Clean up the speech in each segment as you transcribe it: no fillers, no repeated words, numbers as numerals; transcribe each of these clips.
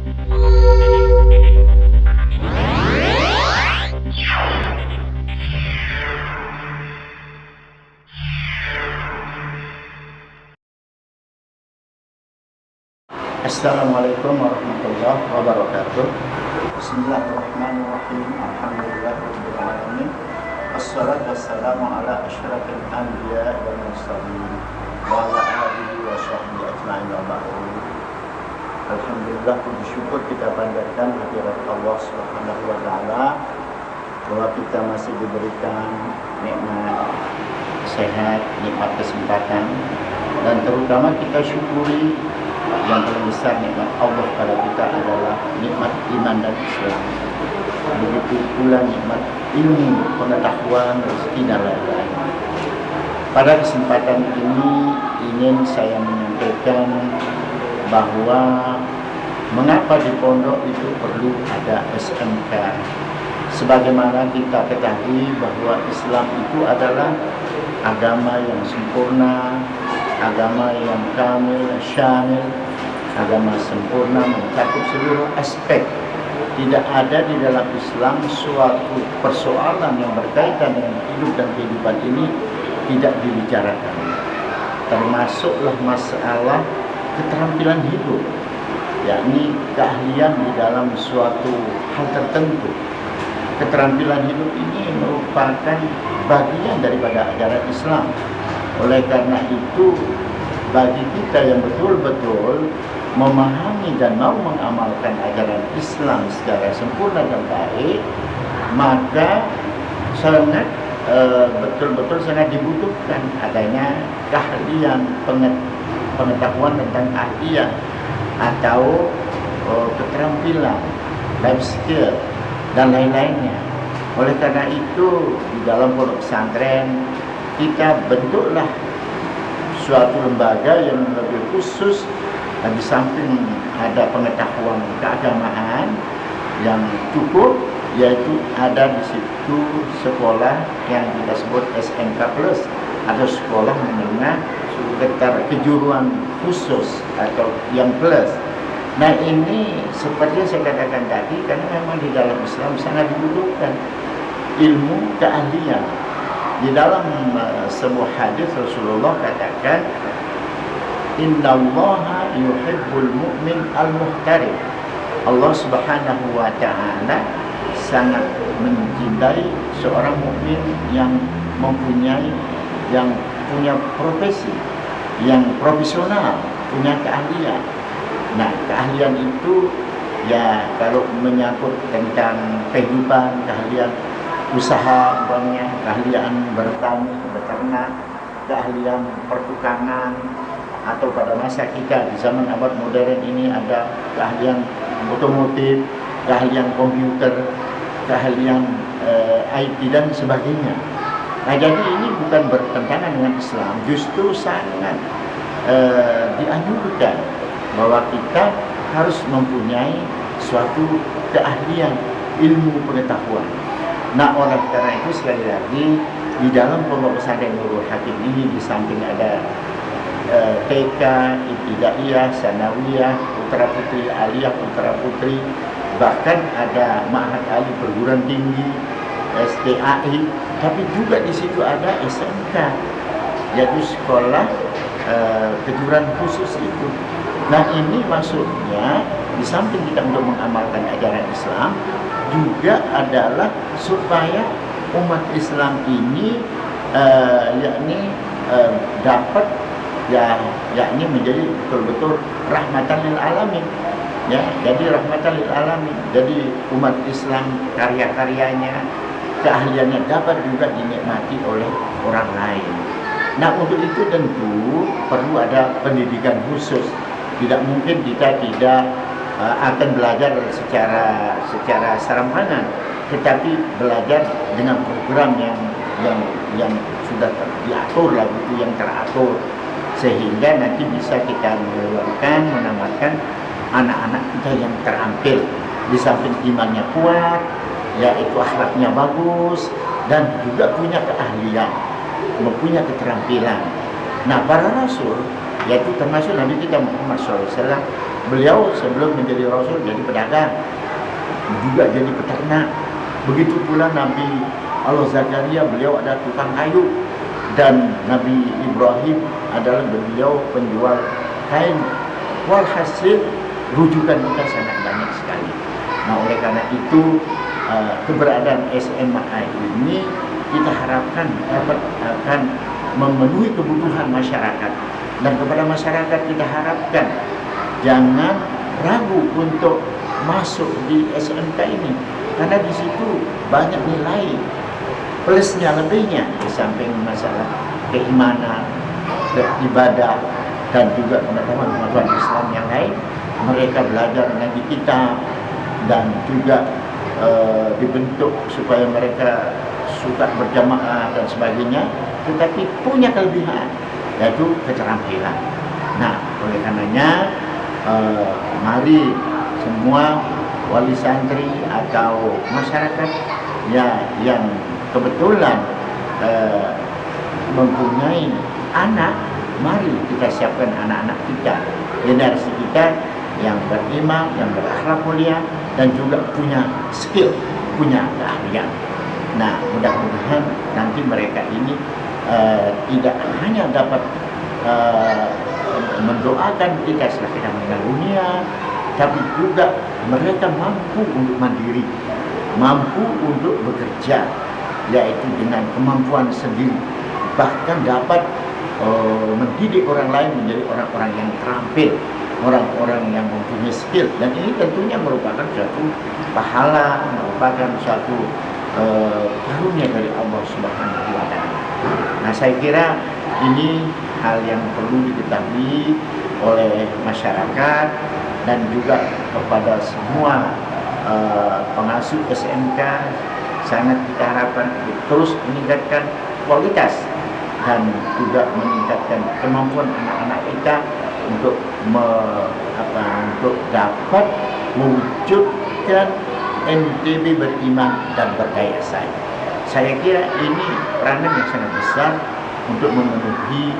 Assalamualaikum warahmatullahi wabarakatuh. Bismillahirrahmanirrahim. Alhamdulillahirabbil alamin. Wassalatu wassalamu ala asyrafil anbiya wal mursalin wa ala alihi wa sahbihi ajma'in wa ba'd. Alhamdulillah, puji syukur kita panjatkan hadirat Allah Subhanahu wa taala bahwa kita masih diberikan nikmat sehat, nikmat kesempatan, dan terutama kita syukuri yang paling besar nikmat Allah pada kita adalah nikmat iman dan Islam. Begitu pula nikmat ilmu, pengetahuan, rezeki dan lain-lain. Pada kesempatan ini ingin saya menyampaikan bahwa mengapa di pondok itu perlu ada SMK. Sebagaimana kita ketahui bahwa Islam itu adalah agama yang sempurna, agama yang kamil, syamil, agama sempurna mencakup seluruh aspek. Tidak ada di dalam Islam suatu persoalan yang berkaitan dengan hidup dan kehidupan ini tidak dibicarakan. Termasuklah masalah keterampilan hidup, yakni keahlian di dalam suatu hal tertentu. Keterampilan hidup ini merupakan bagian daripada ajaran Islam. Oleh karena itu, bagi kita yang betul-betul memahami dan mau mengamalkan ajaran Islam secara sempurna dan baik, maka sangat betul-betul sangat dibutuhkan adanya keahlian, pengetahuan tentang keahlian atau keterampilan, life skill dan lain-lainnya. Oleh karena itu, di dalam pondok pesantren kita bentuklah suatu lembaga yang lebih khusus. Di samping ada pengetahuan keagamaan yang cukup, yaitu ada di situ sekolah yang kita sebut SMK Plus atau sekolah menengah kejuruan khusus atau yang plus. Nah, ini seperti yang saya katakan tadi, karena memang di dalam Islam sangat dibutuhkan ilmu keahlian. Di dalam sebuah hadis Rasulullah katakan, innallaha yuhibbul mu'min al-muhtarif. Allah Subhanahu wa taala sangat mencintai seorang mukmin yang punya profesi, yang profesional, punya keahlian. Nah, keahlian itu ya kalau menyangkut tentang kehidupan, keahlian usaha, umpamanya keahlian bertani, beternak, keahlian pertukangan, atau pada masa kita di zaman abad modern ini ada keahlian otomotif, keahlian komputer, keahlian IT dan sebagainya. Nah, jadi ini bukan bertentangan dengan Islam, justru sangat dianjurkan bahwa kita harus mempunyai suatu keahlian, ilmu pengetahuan. Nah, oleh karena itu sekali lagi di dalam pondok pesantren Nurul Hakim ini di samping ada TK, Ibtidaiyah, Sanawiyah, Putra Putri, Aliyah, Putra Putri, bahkan ada Ma'had Ali perguruan tinggi, STAI, tapi juga di situ ada SMK, yaitu sekolah kejuruan khusus itu. Nah, ini maksudnya di samping kita untuk mengamalkan ajaran Islam, juga adalah supaya umat Islam ini dapat yakni menjadi betul-betul rahmatan lil alamin. Ya, jadi rahmatan lil alamin. Jadi umat Islam karya-karyanya, keahliannya dapat juga dinikmati oleh orang lain. Nah, untuk itu tentu perlu ada pendidikan khusus. Tidak mungkin kita tidak akan belajar secara serampangan, tetapi belajar dengan program yang sudah diatur lah, itu yang teratur, sehingga nanti bisa kita menamatkan anak-anak kita yang terampil, di samping imannya kuat, yaitu akhlaknya bagus, dan juga punya keahlian, mempunyai keterampilan. Nah, para rasul, yaitu termasuk Nabi kita Muhammad SAW, beliau sebelum menjadi Rasul jadi pedagang, juga jadi peternak. Begitu pula Nabi Allah Zakaria, beliau ada tukang kayu. Dan Nabi Ibrahim adalah beliau penjual kain. Walhasil rujukan kita sangat banyak sekali. Nah, oleh karena itu keberadaan SMA ini kita harapkan dapat akan memenuhi kebutuhan masyarakat. Dan kepada masyarakat kita harapkan jangan ragu untuk masuk di SMK ini, karena di situ banyak nilai plusnya, lebihnya, di samping masalah keimanan, ibadah, dan juga pengetahuan Islam yang lain. Mereka belajar ngaji kitab dan juga dibentuk supaya mereka suka berjamaah dan sebagainya, tetapi punya kelebihan, yaitu keterampilan. Nah, oleh karenanya mari semua wali santri atau masyarakat ya yang kebetulan mempunyai anak, mari kita siapkan anak-anak kita, generasi kita yang beriman, yang berakhlak mulia, dan juga punya skill, punya keahlian. Nah, mudah-mudahan nanti mereka ini tidak hanya dapat mendoakan kita setelah kita meninggal dunia, tapi juga mereka mampu untuk mandiri, mampu untuk bekerja, yaitu dengan kemampuan sendiri, bahkan dapat mendidik orang lain menjadi orang-orang yang terampil, orang-orang yang mempunyai skill. Dan ini tentunya merupakan suatu pahala, merupakan suatu karunia dari Allah Subhanahu wa Ta'ala. Nah, saya kira ini hal yang perlu diketahui oleh masyarakat dan juga kepada semua pengasuh SMK. Sangat kita harapkan terus meningkatkan kualitas dan juga meningkatkan kemampuan anak-anak kita untuk untuk dapat mewujudkan NTB beriman dan berdaya saing. Saya kira ini peranan yang sangat besar untuk memenuhi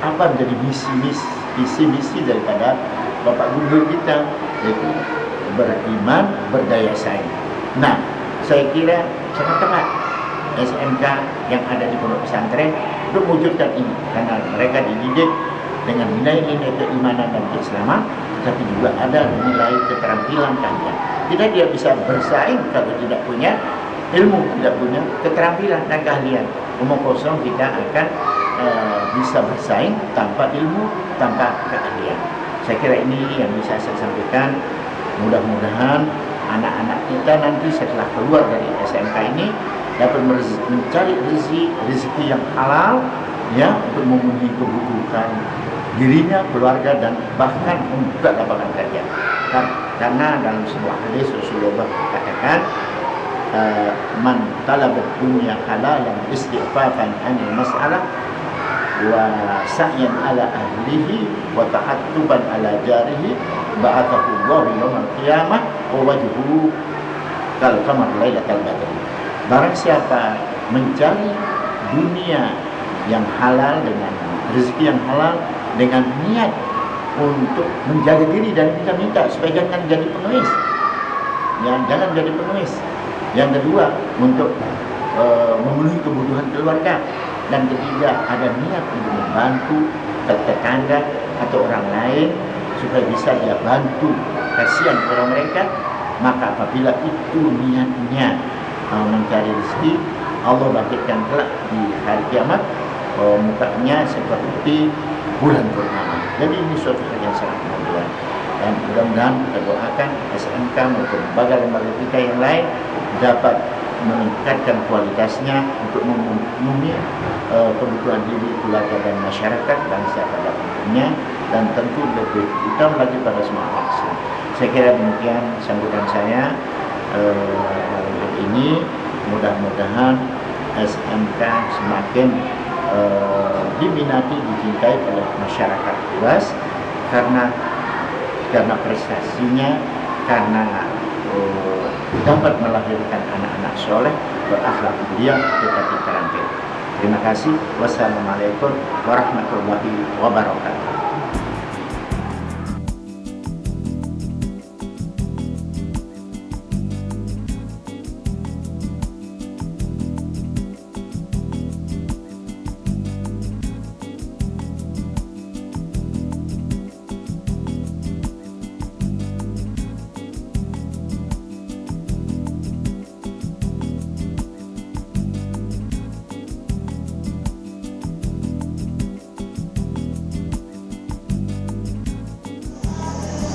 apa menjadi misi daripada Bapak Gubernur kita, yaitu beriman berdaya saing. Nah, saya kira sangat tepat SMK yang ada di pondok pesantren untuk mewujudkan ini, karena mereka dididik dengan nilai-nilai keimanan dan keislaman, tetapi juga ada nilai keterampilan kalian. Kita tidak bisa bersaing kalau tidak punya ilmu, tidak punya keterampilan dan keahlian. Omong kosong kita akan bisa bersaing tanpa ilmu, tanpa keahlian. Saya kira ini yang bisa saya sampaikan. Mudah-mudahan anak-anak kita nanti setelah keluar dari SMK ini dapat mencari rezeki yang halal, ya, untuk memenuhi kebutuhan dirinya, keluarga, dan bahkan membuka lapangan kerja. Karena dalam sebuah hadis Rasulullah katakan, man talabat dunya halalan istighfafan anil mas'alah wa sa'yan ala ahlihi wa ta'attuban ala jarihi ba'athahu Allah yawmal qiyamah wa wajhuhu kal qamar lailatal badr. Barang siapa mencari dunia yang halal dengan rezeki yang halal, dengan niat untuk menjaga diri dan minta supaya jangan jadi pengemis, ya, jangan jadi pengemis. Yang kedua, untuk memenuhi kebutuhan keluarga. Dan ketiga, ada niat untuk membantu tetangga atau orang lain supaya bisa dia bantu, kasihan kepada mereka. Maka apabila itu niatnya mencari rezeki, Allah bangkitkan kelak di hari kiamat mukanya seperti bulan purnama. Jadi ini suatu hal yang sangat mulia. Dan mudah-mudahan kita doakan SMK maupun lembaga-lembaga kita yang lain dapat meningkatkan kualitasnya untuk memenuhi kebutuhan diri, keluarga, dan masyarakat bangsa pada umumnya, dan tentu lebih utama lagi pada semua umat Islam. Saya kira demikian sambutan saya hari ini. Mudah-mudahan SMK semakin diminati, dicintai oleh masyarakat luas karena prestasinya, karena dapat melahirkan anak-anak soleh, berakhlak mulia, tetapi terampil. Terima kasih. Wassalamualaikum warahmatullahi wabarakatuh.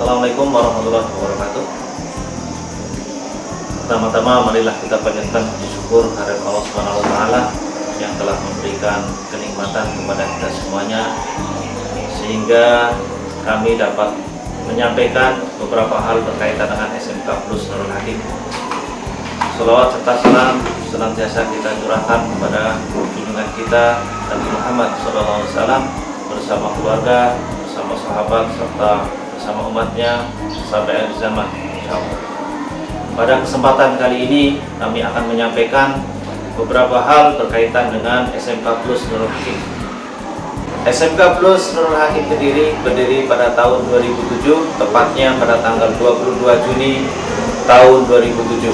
Assalamualaikum warahmatullahi wabarakatuh. Pertama-tama marilah kita panjatkan puji syukur kehadirat Allah Subhanahu wa taala yang telah memberikan kenikmatan kepada kita semuanya sehingga kami dapat menyampaikan beberapa hal berkaitan dengan SMK Plus Nurul Hakim. Shalawat serta salam senantiasa kita curahkan kepada junjungan kita Nabi Muhammad SAW bersama keluarga, bersama sahabat serta bersama umatnya sampai akhir zaman, insyaallah. Pada kesempatan kali ini kami akan menyampaikan beberapa hal berkaitan dengan SMK Plus Nurul Hakim. SMK Plus Nurul Hakim berdiri pada tahun 2007, tepatnya pada tanggal 22 Juni tahun 2007.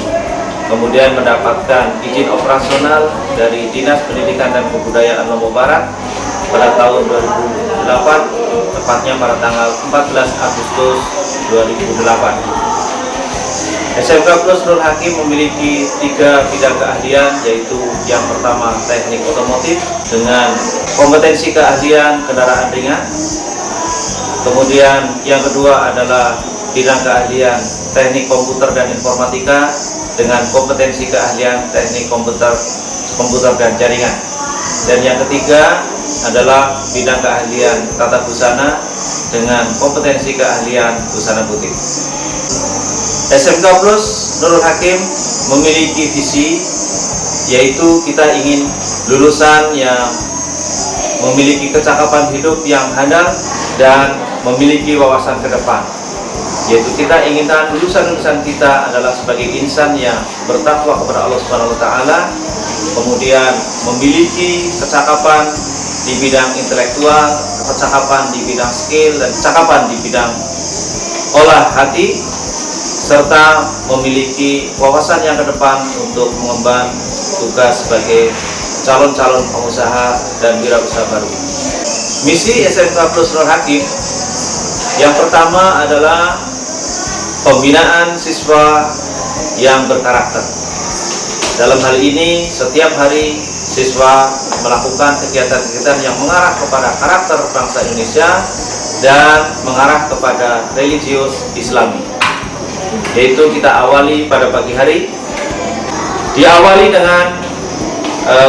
Kemudian mendapatkan izin operasional dari Dinas Pendidikan dan Kebudayaan Lombok Barat pada tahun 2008, tepatnya pada tanggal 14 Agustus 2008. SMK Plus Nurul Hakim memiliki 3 bidang keahlian, yaitu yang pertama teknik otomotif dengan kompetensi keahlian kendaraan ringan. Kemudian yang kedua adalah bidang keahlian teknik komputer dan informatika dengan kompetensi keahlian teknik komputer dan jaringan. Dan yang ketiga adalah bidang keahlian tata busana dengan kompetensi keahlian busana butik. SMK Plus Nurul Hakim memiliki visi, yaitu kita ingin lulusan yang memiliki kecakapan hidup yang handal dan memiliki wawasan ke depan. Yaitu kita inginkan lulusan-lulusan kita adalah sebagai insan yang bertakwa kepada Allah Subhanahu wa taala, kemudian memiliki kecakapan di bidang intelektual, kecakapan di bidang skill, dan kecakapan di bidang olah hati, serta memiliki wawasan yang ke depan untuk mengemban tugas sebagai calon-calon pengusaha dan wirausaha baru. Misi SMK Plus Nurul Hakim yang pertama adalah pembinaan siswa yang berkarakter. Dalam hal ini, setiap hari siswa melakukan kegiatan-kegiatan yang mengarah kepada karakter bangsa Indonesia dan mengarah kepada religius Islami. Yaitu kita awali pada pagi hari, diawali dengan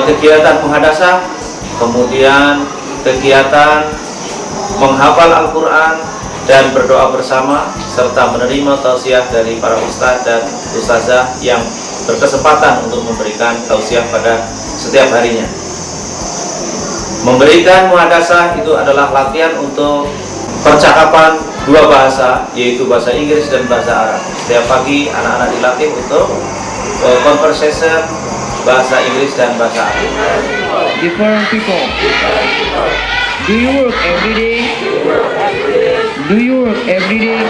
kegiatan muhadasah, kemudian kegiatan menghafal Al-Quran dan berdoa bersama, serta menerima tausiah dari para ustadz dan ustazah yang berkesempatan untuk memberikan tausiah pada setiap harinya. Memberikan muhadasah itu adalah latihan untuk percakapan 2 bahasa, yaitu bahasa Inggris dan bahasa Arab. Setiap pagi anak-anak dilatih untuk conversation bahasa Inggris dan bahasa Arab. Different people. Do you work every day? Do you work every day?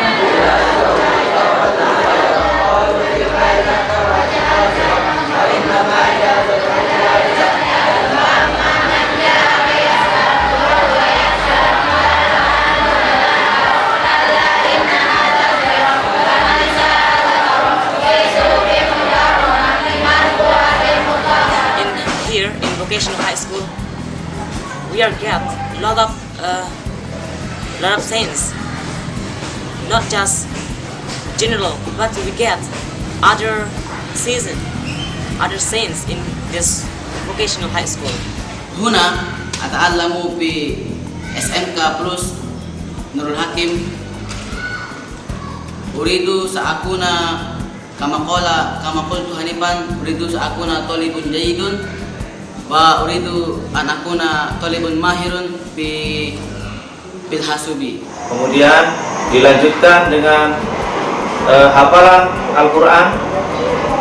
Here in vocational high school, we are get a lot of things, not just general, but we get other season, other things in this vocational high school. هنا أتعلم في SMK Plus Nurul Hakim. أريد سأكون كما قلت هنيفا، أريد سأكون طالب جيد، وأريد أن أكون طالب ماهر في الحاسوب. Kemudian dilanjutkan dengan hafalan Al-Quran,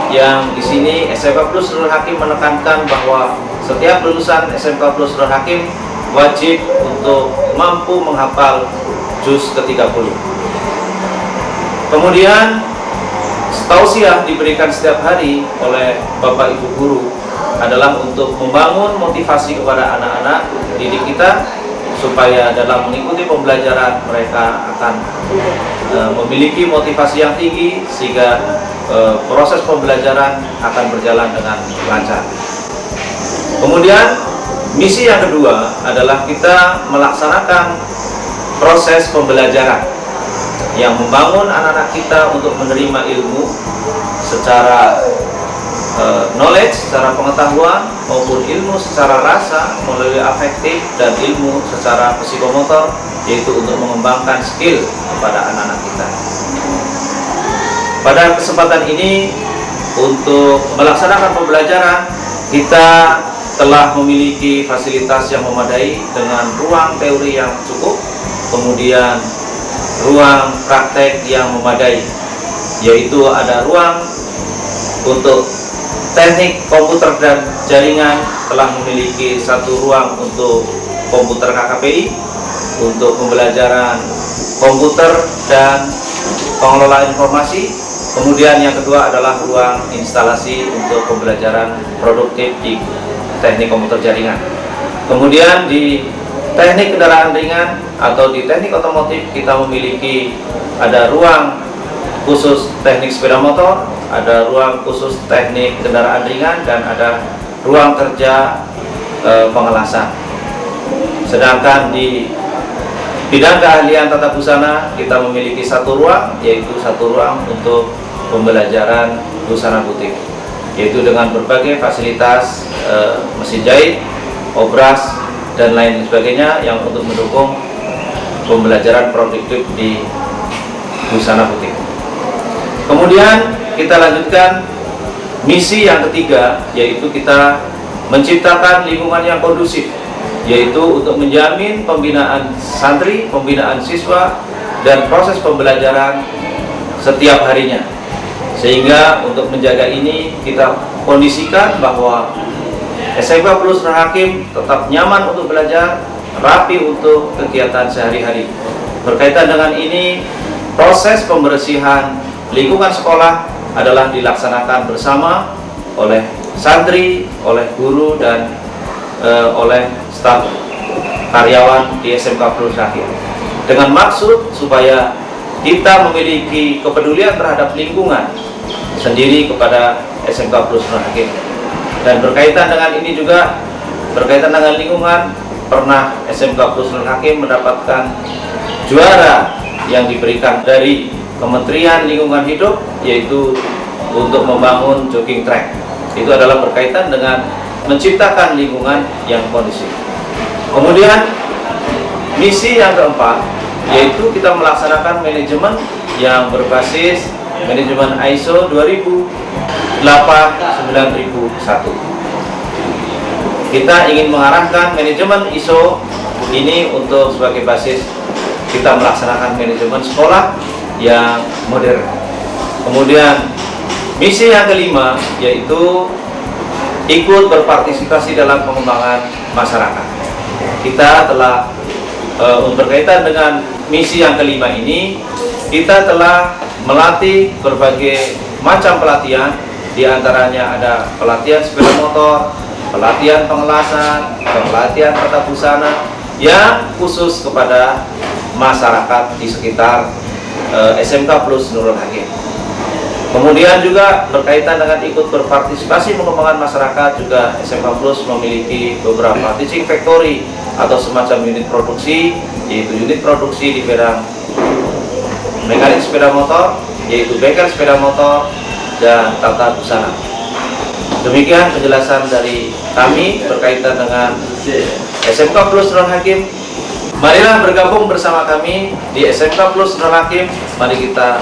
yang di sini SMK Plus Nurul Hakim menekankan bahwa setiap lulusan SMK Plus Nurul Hakim wajib untuk mampu menghafal juz ke-30. Kemudian tausiah diberikan setiap hari oleh Bapak Ibu guru adalah untuk membangun motivasi kepada anak-anak didik kita supaya dalam mengikuti pembelajaran mereka akan memiliki motivasi yang tinggi sehingga proses pembelajaran akan berjalan dengan lancar. Kemudian misi yang kedua adalah kita melaksanakan proses pembelajaran. yang membangun anak-anak kita untuk menerima ilmu secara knowledge, secara pengetahuan, maupun ilmu secara rasa melalui afektif, dan ilmu secara psikomotor, yaitu untuk mengembangkan skill kepada anak-anak kita. Pada kesempatan ini, untuk melaksanakan pembelajaran, kita telah memiliki fasilitas yang memadai dengan ruang teori yang cukup, kemudian ruang praktek yang memadai, yaitu ada ruang untuk teknik komputer dan jaringan, telah memiliki satu ruang untuk komputer KKPI, untuk pembelajaran komputer dan pengelolaan informasi. Kemudian yang kedua adalah ruang instalasi untuk pembelajaran produktif di teknik komputer jaringan. Kemudian di teknik kendaraan ringan atau di teknik otomotif, kita memiliki ada ruang khusus teknik sepeda motor, ada ruang khusus teknik kendaraan ringan, dan ada ruang kerja pengelasan. Sedangkan di bidang keahlian tata busana, kita memiliki satu ruang, yaitu satu ruang untuk pembelajaran busana butik, yaitu dengan berbagai fasilitas mesin jahit, obras, dan lain sebagainya yang untuk mendukung pembelajaran produktif di busana butik. Kemudian kita lanjutkan misi yang ketiga, yaitu kita menciptakan lingkungan yang kondusif, yaitu untuk menjamin pembinaan santri, pembinaan siswa, dan proses pembelajaran setiap harinya. Sehingga untuk menjaga ini, kita kondisikan bahwa SMK Plus Nur Hakim tetap nyaman untuk belajar, rapi untuk kegiatan sehari-hari. Berkaitan dengan ini, proses pembersihan lingkungan sekolah adalah dilaksanakan bersama oleh santri, oleh guru, dan oleh staf karyawan di SMK Plus Nur Hakim, dengan maksud supaya kita memiliki kepedulian terhadap lingkungan sendiri kepada SMK Plus Nur Hakim. Dan berkaitan dengan ini juga, berkaitan dengan lingkungan, pernah SMK Plus Nur Hakim mendapatkan juara yang diberikan dari Kementerian Lingkungan Hidup, yaitu untuk membangun jogging track. Itu adalah berkaitan dengan menciptakan lingkungan yang kondusif. Kemudian misi yang keempat, yaitu kita melaksanakan manajemen yang berbasis manajemen ISO 2008-9001. Kita ingin mengarahkan manajemen ISO ini untuk sebagai basis kita melaksanakan manajemen sekolah yang modern. Kemudian misi yang kelima, yaitu ikut berpartisipasi dalam pengembangan masyarakat. Kita telah berkaitan dengan misi yang kelima ini, kita telah melatih berbagai macam pelatihan, diantaranya ada pelatihan sepeda motor, pelatihan pengelasan, pelatihan tata busana yang khusus kepada masyarakat di sekitar SMK Plus Nurul Hakim. Kemudian juga berkaitan dengan ikut berpartisipasi pengembangan masyarakat, juga SMK Plus memiliki beberapa teaching factory atau semacam unit produksi, yaitu unit produksi di bidang mekanik sepeda motor, yaitu bengkel sepeda motor dan tata busana. Demikian penjelasan dari kami berkaitan dengan SMK Plus Nurul Hakim. Marilah bergabung bersama kami di SMK Plus Nurul Hakim. Mari kita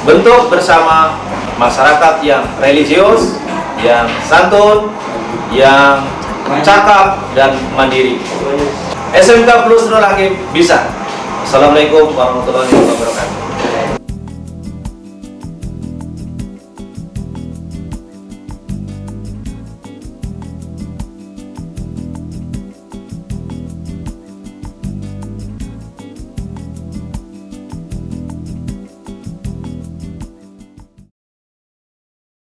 bentuk bersama masyarakat yang religius, yang santun, yang cakap dan mandiri. SMK Plus Nurul Hakim bisa. Assalamualaikum warahmatullahi wabarakatuh.